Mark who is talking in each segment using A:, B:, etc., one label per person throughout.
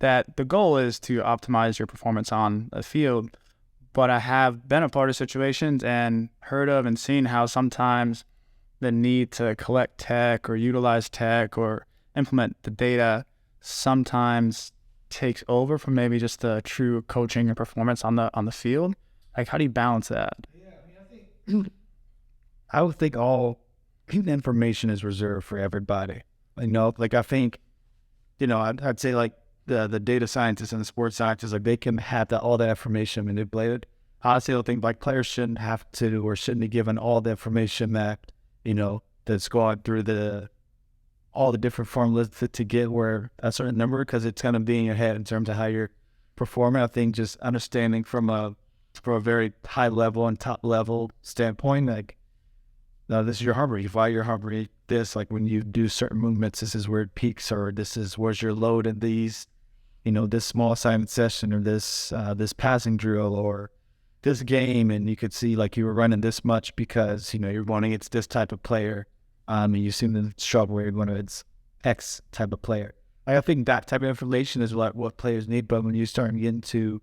A: that the goal is to optimize your performance on a field. But I have been a part of situations and heard of and seen how sometimes the need to collect tech or utilize tech or implement the data sometimes takes over from maybe just the true coaching and performance on the field. Like, how do you balance that?
B: Yeah, I mean, I would think all information is reserved for everybody. Like I think, I'd say like the data scientists and the sports scientists, like they can have all that information manipulated. Honestly, I don't think like players shouldn't have to or shouldn't be given all the information that, that's going through all the different formulas to get where a certain number, because it's kind of being ahead in terms of how you're performing. I think just understanding from a very high level and top level standpoint, like, no, this is your heart rate. Why your heart rate this? Like when you do certain movements, this is where it peaks, or this is where's your load in these, this small assignment session, or this passing drill, or this game, and you could see like you were running this much because you're wanting it's this type of player, and you seem to struggle where when it's X type of player. I think that type of information is what players need, but when you start getting into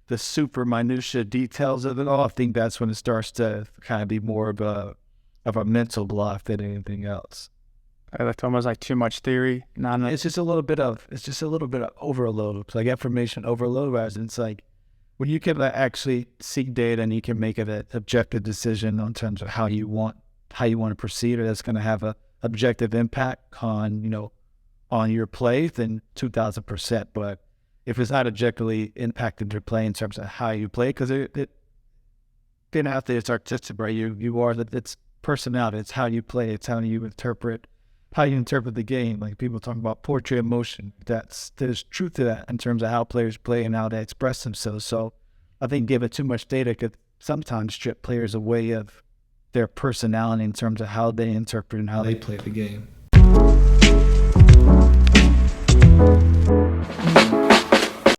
B: the super minutia details of it all, I think that's when it starts to kind of be more of a mental block than anything else.
A: That's almost like too much theory. Not enough.
B: It's just a little bit of overload. It's like information overload, whereas it's like when you can actually see data and you can make an objective decision in terms of how you want to proceed, or that's going to have a objective impact on your play, then 2,000%. But if it's not objectively impacted your play in terms of how you play, because being out there, it's artistic, right? It's personality, it's how you play, it's how you interpret the game. Like people talk about poetry of motion. There's truth to that in terms of how players play and how they express themselves. So I think giving too much data could sometimes strip players away of their personality in terms of how they interpret and how they play the game.